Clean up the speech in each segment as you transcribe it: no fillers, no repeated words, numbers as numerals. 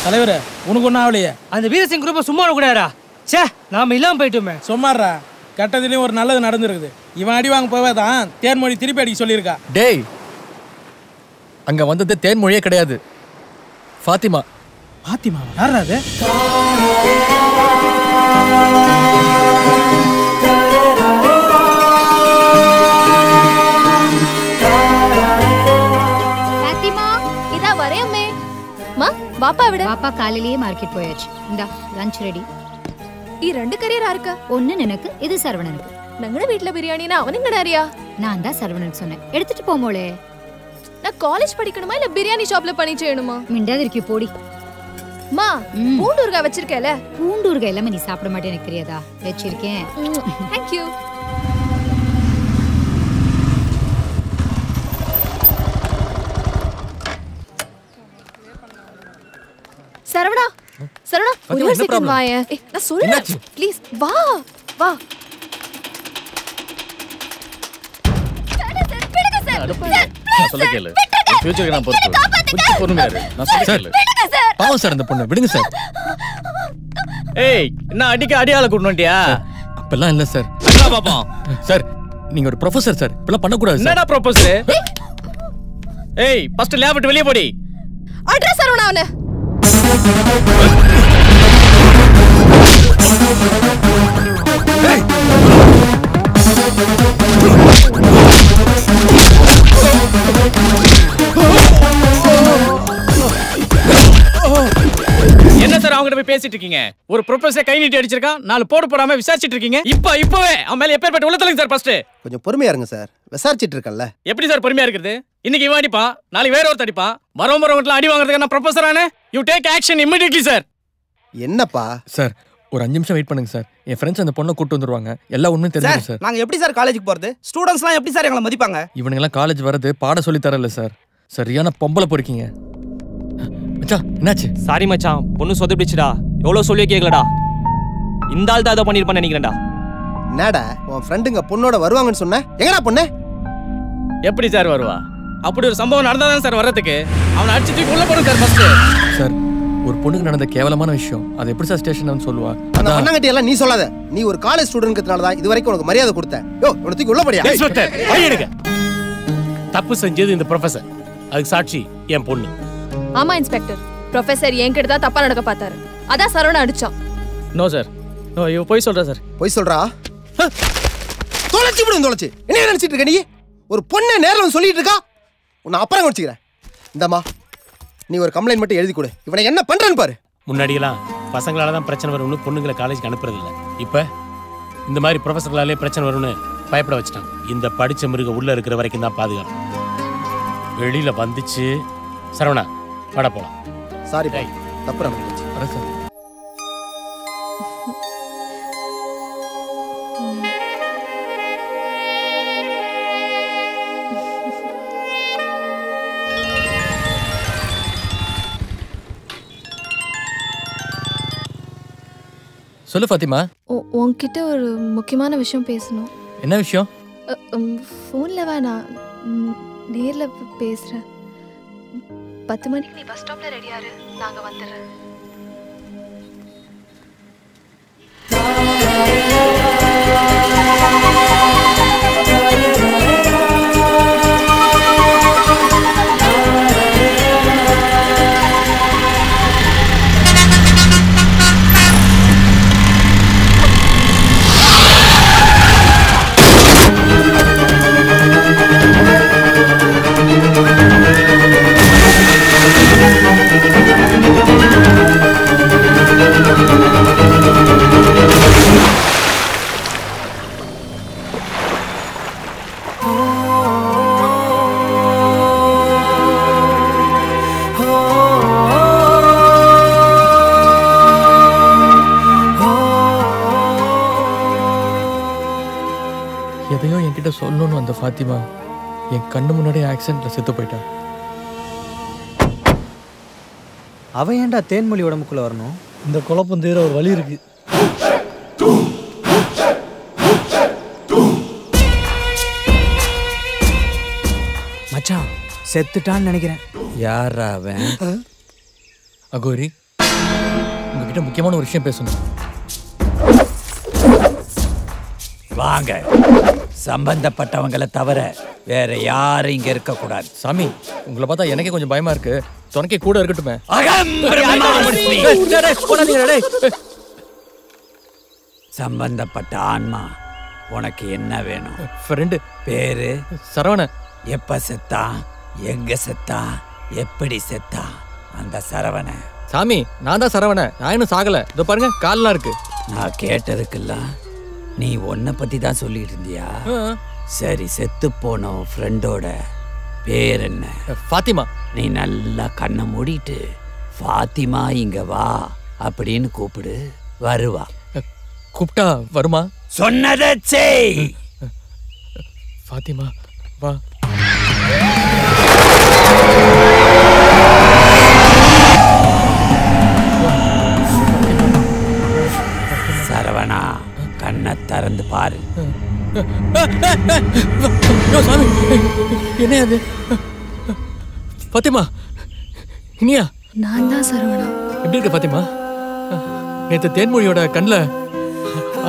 தலைவரே உனக்கு ஒன்றும் ஆகலையே? அந்த வீரசிங் குரூப்பை சும்மா கூடாதா? சே நாம இல்லாமல் போயிட்டோமே. சும்மாறா, கட்டத்துலேயும் ஒரு நல்லது நடந்துருக்குது. இவன் அடி வாங்க போவே தான் தேன்மொழி திருப்பி அடிக்க சொல்லியிருக்கா. டேய், அங்க வந்தது தேன்மொழியே கிடையாது, ஃபாத்திமா. ஃபாத்திமா யாரா அது? ஃபாத்திமா இதா வரேம்மே. மா பாப்பா விட. பாப்பா காலையிலேயே மார்க்கெட் போயாச்சு. இந்தா லஞ்ச் ரெடி. ಈ ரெண்டு கரியர் யாருக்கு? ஒன்னு எனக்கு, இது சரவணனுக்கு. ഞങ്ങളുടെ വീട്ടിലെ ബിരിയാണിனா அவனுங்க நிறையா. நான் தான் சரவணனுக்கு சொன்னேன் எடுத்துட்டு போமோளே. நான் காலேஜ் படிக்கணுமா இல்ல பிரியாணி ஷாப்ல பணி செய்யணுமா? மிண்டாதிருக்கி போடி. மா பூண்டூர்காய் வச்சிருக்கேல? பூண்டூர்காய் எல்லாமே நீ சாப்பிட மாட்டே எனக்கு தெரியாதா? வச்சிருக்கேன். Thank you. சரவணா சரவணா ஒரு செகண்ட் வாயே. நான் சொல்றேன் ப்ளீஸ் வா வா. சொல்ல கேளு, ஃபியூச்சருக்கு நான் பொறுப்பு. கொஞ்சம் பொறுமையா இரு, நான் சொல்ல கேளு. பாவம் சார் அந்த பொண்ணு, விடுங்க சார். ஏய் என்ன அடிக்க அடியால கூட்டணும்ட்டியா? அப்பெல்லாம் இல்ல சார். என்ன பாப்போம் சார், நீங்க ஒரு ப்ரொஃபசர் சார், இப்பெல்லாம் பண்ணக்கூடாது சார். என்னடா ப்ரொபோசர்? ஏய் ஃபர்ஸ்ட் லேப் விட்டு வெளியே போடி. அட்ரஸ் சரவணா அவனே. என்ன சார் அவங்க போய் பேசிட்டு இருக்கீங்க? ஒரு ப்ரொபோசர் கை நீட்டி அடிச்சிருக்கான், 4 போடு போடாம விசாரிச்சிட்டு இருக்கீங்க. இப்பவே அவன் மேல எப்பேற்பட்ட உள்ளத்தலங்க சார். ஃபர்ஸ்ட் கொஞ்சம் பொறுமையா இருங்க சார், விசாரிச்சிட்டு இருக்கல்ல. எப்படி சார் பொறுமையா இருக்குது? இன்னைக்கு இவன் அடிப்பான், நாளைக்கு வேற ஒருத்தர் அடிப்பான். வரவங்கலாம் அடி வாங்குறதுக்கு நான் proposer Aney. You take action immediately sir. என்னப்பா சார், ஒரு 5 நிமிஷம் வெயிட் பண்ணுங்க சார். என் ஃப்ரெண்ட்ஸ் அந்த பொண்ணை கூட்டு வந்துருவாங்க, எல்லா உண்மையும் தெரிஞ்சிடும் சார். நாங்க எப்படி சார் காலேஜுக்கு போறது? ஸ்டூடண்ட்ஸ்லாம் எப்படி சார் எங்களை மதிப்பாங்க? இவனுங்கெல்லாம் காலேஜ் வரது பாட சொல்லி தரல சார். சரியான பொம்பளை பொறுக்கீங்க. மச்சான் என்னாச்சு? சாரி மச்சான், பொண்ணு சொதப்பிடுச்சுடா. எவ்வளவு சொல்லி கேட்கலடா. இந்த ஆள் தான் அதை பண்ணிருப்பான்னு நினைக்கிறேன்டா. என்னடா உன் ஃப்ரெண்டுங்க பொண்ணோட வருவாங்கன்னு சொன்ன? எங்கடா பொண்ணு? எப்படி சார் வருவா? அப்படி ஒரு சம்பவம் நடந்தாதான் சார் வர்றதுக்கு. அவனை அடிச்சு தூக்கி உள்ள போடுங்க சார் ஃபர்ஸ்ட். சார், ஒரு பொண்ணுக்கு நடந்த கேவலமான விஷயம், அது எப்படி சார் ஸ்டேஷன் சொல்லுவா? அந்த மண்ணங்கட்டி எல்லாம் நீ சொல்லாத. நீ ஒரு காலேஜ் ஸ்டூடெண்ட்ன்றதுனால தான் இது வரைக்கும் உனக்கு மரியாதை கொடுத்தேன். யோ உனக்கு தூக்கி உள்ள போடியா. இன்ஸ்பெக்டர் வழி எடுங்க. தப்பு செஞ்சது இந்த ப்ரொஃபசர், அதுக்கு சாட்சி என் பொண்ணு. ஆமா இன்ஸ்பெக்டர், ப்ரொஃபசர் என்கிட்ட தான் தப்பா நடக்க பார்த்தாரு. அதான் சரவணா அடிச்சான். நோ சார், நோ, இவ போய் சொல்றா சார். போய் சொல்றா? தொலைச்சி விடுங்க தொலைச்சி. என்ன நினைச்சிட்டு இருக்க நீ? ஒரு பொண்ணை நேர்ல வந்து சொல்லிட்டு இருக்கா. உன்னை அப்புறம் குடிச்சுக்கிறேன். இந்தம்மா நீ ஒரு கம்ப்ளைண்ட் மட்டும் எழுதி கொடு. இவனை என்ன பண்றேன்னு பாரு. முன்னாடியெல்லாம் பசங்களால தான் பிரச்சனை வரும்னு பொண்ணுங்களை காலேஜுக்கு அனுப்புறது இல்லை. இப்ப இந்த மாதிரி ப்ரொஃபஸர்களாலே பிரச்சனை வரும்னு பயப்பட வச்சுட்டான். இந்த படிச்ச மிருக உள்ள இருக்கிற வரைக்கும் தான் பாதுகாப்பு. வெளியில வந்துச்சு சரவணா, வட போலாம். சாரி பாய், தப்பு நடந்துச்சு. வர சார். சொல்லு ஃபாத்திமா. உன்கிட்ட ஒரு முக்கியமான விஷயம் பேசணும். என்ன விஷயம்? ஃபோன்ல வேணாம், நேர்ல பேசுறேன். 10 மணிக்கு நீ பஸ் ஸ்டாப்ல ரெடியா இரு, நாங்க வந்துடுறேன். எதையோ என்கிட்ட சொல்லணும்னு வந்த ஃபாத்திமா என் கண்ணு முன்னாடியே ஆக்சிடென்ட்ல செத்து போயிட்டா. அவன் ஏன்டா தேன்மொழி உடம்புக்குள்ள வரணும்? இந்த குழப்பம் தீர ஒரு வழி இருக்கு. மச்சான் செத்துட்டான்னு நினைக்கிறேன். யாரா அவன்? அகோரி உங்ககிட்ட முக்கியமான ஒரு விஷயம் பேசணும். வாங்க. சம்பந்தப்பட்டவங்களை தவிர வேற யாரும் இங்க இருக்க கூடாது. சாமி, உங்களை பார்த்தா எனக்கே கொஞ்சம் பயமா இருக்கு. துணைக்கே கூட இருக்கட்டுமே. சம்பந்தப்பட்ட ஆன்மா, உனக்கு என்ன வேணும்? ஃப்ரெண்டு. பேரு? சரவணன். எப்ப செத்தான், எங்க செத்தான், எப்படி செத்தான் அந்த சரவணன்? சாமி, நான் தான் சரவணன். நான் இன்னும் சாகல. இதோ பாருங்க, கால்லாம் இருக்கு. நான் கேட்டதுக்கெல்லாம் நீ உன்னை பத்தி தான் சொல்லிட்டு இருந்தியா? சரி, செத்து போன ஃப்ரெண்டோட பேர் என்ன? ஃபாத்திமா. நீ நல்லா கண்ணை மூடிட்டு ஃபாத்திமா இங்க வா அப்படின்னு கூப்பிடு, வருவா. கூப்பிட்டா வருமா? சொன்னதை செய். ஃபாத்திமா வா. சரவணா, கண்ணை திறந்து பாரு. சாமி, என்ன அது? ஃபாத்திமா, இனியா? நான் தான் சரவணா. எப்படி இருக்க ஃபாத்திமா? நேத்து தேன்மொழியோட கண்ணுல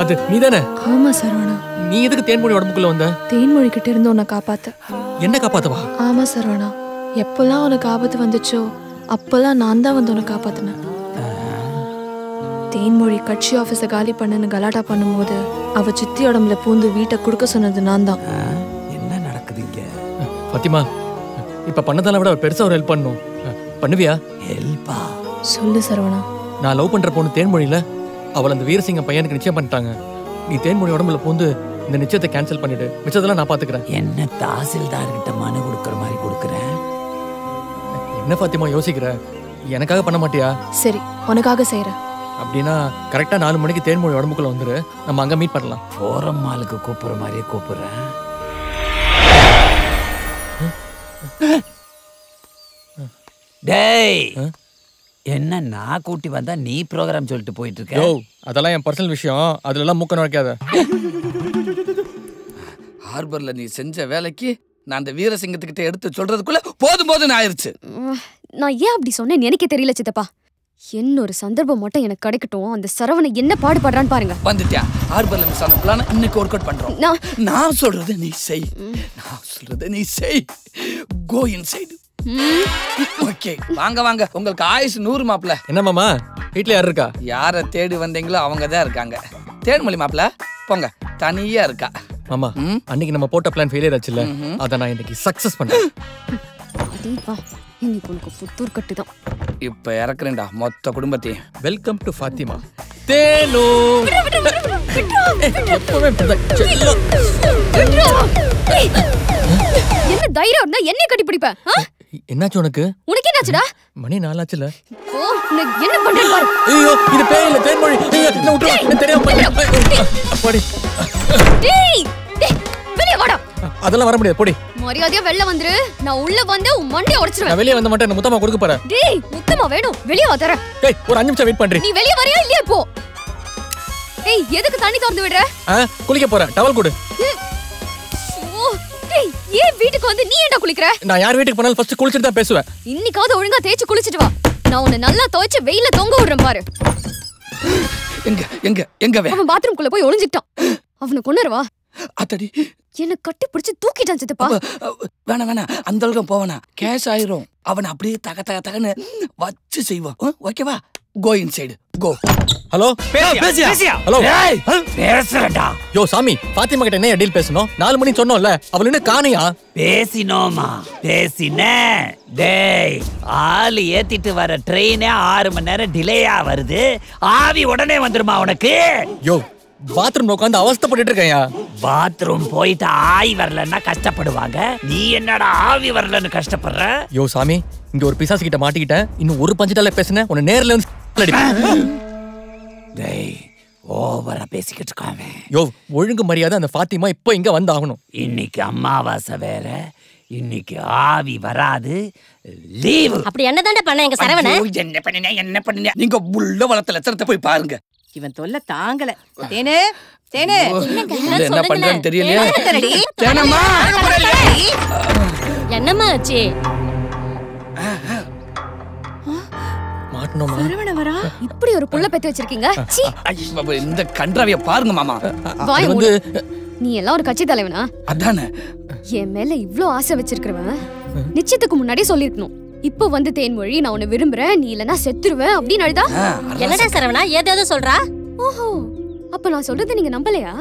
அது நீ தானே? ஆமா சரவணா. நீ எதுக்கு தேன்மொழி உடம்புக்குள்ள வந்த? தேன்மொழி கிட்ட இருந்து உன்னை காப்பாத்த. என்ன காப்பாத்தவா? ஆமா சரவணா. எப்பெல்லாம் உனக்கு ஆபத்து வந்துச்சோ அப்பெல்லாம் நான் தான் வந்து உன்னை காப்பாத்தினேன். தேன்மொழி கட்சி ஆபீஸை காலி பண்ணுன்னு கலாட்டா பண்ணும்போது அவ சித்தி உடம்புல பூந்து வீட்டை கொடுக்க சொன்னது நான் தான். என்ன நடக்குதுங்க? ஃபாத்திமா, இப்ப பண்ணதால விட பெருசா ஒரு ஹெல்ப் பண்ணும். பண்ணுவியா? ஹெல்ப்பா? சொல்லு சரவணா. நான் லவ் பண்ற பொண்ணு தேன்மொழியில, அவள் அந்த வீரசிங்க பையனுக்கு நிச்சயம் பண்ணிட்டாங்க. நீ தேன்மொழி உடம்புல பூந்து இந்த நிச்சயத்தை கேன்சல் பண்ணிடு. மிச்சதெல்லாம் நான் பாத்துக்கிறேன். என்ன தாசில்தார் கிட்ட மனு கொடுக்கற மாதிரி கொடுக்கறேன்? என்ன ஃபாத்திமா யோசிக்கிற? எனக்காக பண்ண மாட்டியா? சரி, உனக்காக செய்யறேன். அப்படின்னா கரெக்டா 4 மணிக்கு தேன்மொழி உடம்புக்குள்ள வந்துரு. நம்ம அங்க மீட் பண்ணலாம். ஃபோரம் மாலுக்கு கூப்பிடுற மாதிரியே கூப்பிடுறேன். டேய், என்ன நான் கூட்டி வந்தா நீ ப்ரோகிராம் சொல்லிட்டு போயிட்டு இருக்க? அதெல்லாம் என் பர்சனல் விஷயம். அதுல எல்லாம் மூக்க நுழைக்காத. ஹார்பர்ல நீ செஞ்ச வேலைக்கு நான் அந்த வீரசிங்கத்துக்கிட்ட எடுத்து சொல்றதுக்குள்ள போதும் ஆயிருச்சு. நான் ஏன் அப்படி சொன்னேன்னு எனக்கே தெரியல சித்தப்பா. இன்னொரு சந்தர்ப்பம் மட்டும் எனக்கு கிடைக்கட்டும். அந்த சரவணை என்ன பாடுபடுறான்னு பாருங்க. வந்துட்டியா? ஹார்பர்ல மிஸ் ஆன பிளான் இன்னைக்கு ஒர்க் அவுட் பண்றோம். நான் சொல்றது நீ செய். Go inside. ஓகே, வாங்க வாங்க. உங்களுக்கு ஆயுசு 100 மாப்ள. என்ன மாமா, வீட்ல யார் இருக்கா? யாரை தேடி வந்தீங்களோ அவங்க தான் இருக்காங்க. தேன்மொழி மாப்ள போங்க, தனியா இருக்கா. மாமா, அன்னைக்கு நம்ம போட்ட பிளான் ஃபெயிலியர் ஆச்சுல்ல, அத நான் இன்னைக்கு சக்சஸ் பண்றேன். இன்னைக்கு உனக்கு புத்தூர் கட்டுதான். இப்ப இறக்குறேன்டா மொத்த குடும்பத்தையும். Welcome to Fathima. தேனோ என்ன தைரியம் இருந்தா என்னை கட்டி பிடிப்ப? என்னாச்சு உனக்கு? உனக்கு என்னாச்சுடா? மணி 4 ஆச்சுல. ஓ, உனக்கு என்ன பண்றேன் பாரு. ஐயோ, இது பேய் இல்ல, தேன்மொழி. என்ன விட்டுரு, எனக்கு தெரியாம பண்ணேன். அப்பாடி. டேய், வெளிய வாடா. அதெல்லாம் வர முடியாது, போடி. மரியாதையா வெளிய வந்துரு. நான் உள்ள வந்து உன் மண்டைய உடைச்சிடுவேன். நான் வெளிய வந்த மாட்டேன். நான் முத்தமா கொடுக்க போறேன். டேய், முத்தமா வேணும். வெளிய வா தரேன். டேய், ஒரு 5 நிமிஷம் வெயிட் பண்றீ. நீ வெளிய வரியா இல்லையா இப்போ? டேய், எதுக்கு தண்ணி திறந்து விடுற? குளிக்க போறேன். டவல் கொடு. ஓ, டேய், ஏன் வீட்டுக்கு வந்து நீ ஏன்டா குளிக்கற? நான் யார் வீட்டுக்கு போனாலும் ஃபர்ஸ்ட் குளிச்சிட்டு தான் பேசுவேன். இன்னைக்காவது ஒழுங்கா தேய்ச்சு குளிச்சிட்டு வா. நான் உன்னை நல்லா துவைச்சு வெயில தொங்க விடுறேன் பாரு. எங்க அவன் பாத்ரூம்குள்ள போய் ஒளிஞ்சிட்டான். அவனை கொன்னுற வா. அத்தடி, என்ன கட்டி பிடிச்சு தூக்கிட்டான் சித்தப்பா. வேணாம், அந்த அளவுக்கு போவனா, கேஷ் ஆயிரும். அவனை அப்படியே தகன்னு வச்சு செய்வான். ஓகேவா? கோ இன்சைடு, கோ. ஹலோ, பேசியா? ஹலோ, பேசுறடா. யோ சாமி, ஃபாத்திமா கிட்ட என்ன டீல் பேசணும்? 4 மணி சொன்னோம்ல, அவள என்ன காணியா? பேசினோமா? பேசினே. டேய், ஆளு ஏத்திட்டு வர ட்ரெயினே 6 மணி நேரம் டிலேயா வருது. ஆவி உடனே வந்துருமா உனக்கு? யோ, பாத்ரூம் உட்காந்து அவஸ்தைப்பட்டு இருக்கேன்யா. பாத்ரூம் போயிட்டு ஆவி வரலன்னா கஷ்டப்படுவாங்க. நீ என்னடா ஆவி வரலன்னு கஷ்டப்படுற? யோ சாமி, இங்க ஒரு பிசாசு கிட்ட மாட்டிக்கிட்டேன். இன்னும் ஒரு பஞ்சடால பேசுனேன், உன்னை நேர்ல வந்து அடிப்பேன். டேய், ஓவரா பேசிக்கிட்டு இருக்காமே. யோ, ஒழுங்கு மரியாதை அந்த ஃபாத்திமா இப்போ இங்க வந்தாகணும். இன்னைக்கு அமாவாசை வேற. இன்னைக்கு ஆவி வராது, லீவு. அப்படி என்னதான்டா பண்ண எங்க சரவண? என்ன பண்ணின? நீங்க உள்ள வளர்த்த லட்சணத்தை போய் பாருங்க. இவன் தொல்லை தாங்கல. தேனே என்ன பண்றேன்னு தெரியலையா? என்னம்மா ஆச்சு? மாட்டணுமா? சரவணவரா இப்படி ஒரு புள்ள பெத்து வச்சிருக்கீங்க. சீ. இந்த கன்றாவிய பாருங்க மாமா. வாய் மூடு. நீ எல்லாம் ஒரு கட்சி தலைவனா? அதானே. என் மேல இவ்ளோ ஆசை வச்சிருக்கிறவன் நிச்சயத்துக்கு முன்னாடி சொல்லிருக்கணும். இப்போ வந்து தேன்மொழி நான் உன்னை விரும்புறேன், நீ இல்லனா செத்துருவேன் அப்படின்னு அழுதா. என்னடா சரவணா ஏதாவது சொல்றா? ஓஹோ, அப்ப நான் சொல்றது நீங்க நம்பலையா?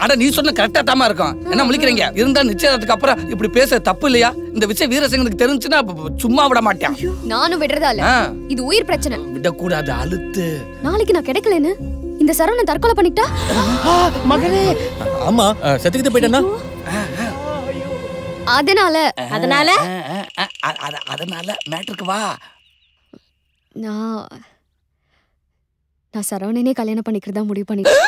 அட நீ சொன்ன கரெக்டா தாமா இருக்கும். என்ன முழிக்கிறீங்க? இருந்தா நிச்சயத்துக்கு அப்புறம் இப்படி பேச தப்பு இல்லையா? இந்த விஷயம் வீரசிங்கனுக்கு தெரிஞ்சுனா சும்மா விட மாட்டேன். நானும் விடுறதா இல்ல. இது உயிர் பிரச்சனை. விடக்கூடாது, அழுத்து. நாளைக்கு நான் கிடைக்கலன்னு இந்த சரவணன் தற்கொலை பண்ணிட்டா? மகனே. ஆமா, செத்துக்கிட்டு போயிட்டானா? அதனால மேட்டருக்கு வா. நான் சரவணனே கல்யாணம் பண்ணிக்கிறதா முடிவு பண்ணிட்டேன்.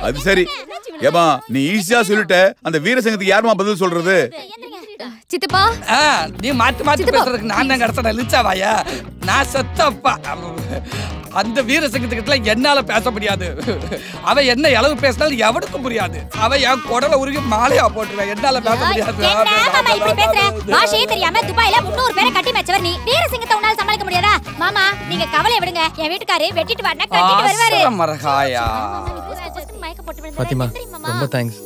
அது சரி. ஏமா நீ ஈஸியா சொல்லிட்ட, அந்த வீரசிங்கத்துக்கு யாருமா பதில் சொல்றது? சித்தப்பா, நீ மாத்தி மாத்தி பேசுறதுக்கு நான் தான் கடத்தன லிச்சாவாயா? நான் செத்தப்பா. அந்த வீரசிங்கத்துக்கிட்ட என்னால பேச முடியாது. அவ என்ன அளவு பேசினாலும் எவனுக்கும் புரியாது. அவ என் குடலை உருகி மாலையா போட்டுருவேன். என்னால பேச முடியாது. பாஷையே தெரியாம துபாயில 300 பேரை கட்டி மேச்சவர் நீ. வீரசிங்கத்தை உன்னால சமாளிக்க முடியாதா? மாமா நீங்க கவலை விடுங்க. என் வீட்டுக்காரரு வெட்டிட்டு வரனா கட்டிட்டு வருவாரு. மரகாயா. பாத்திமா, ரொம்ப தேங்க்ஸ்.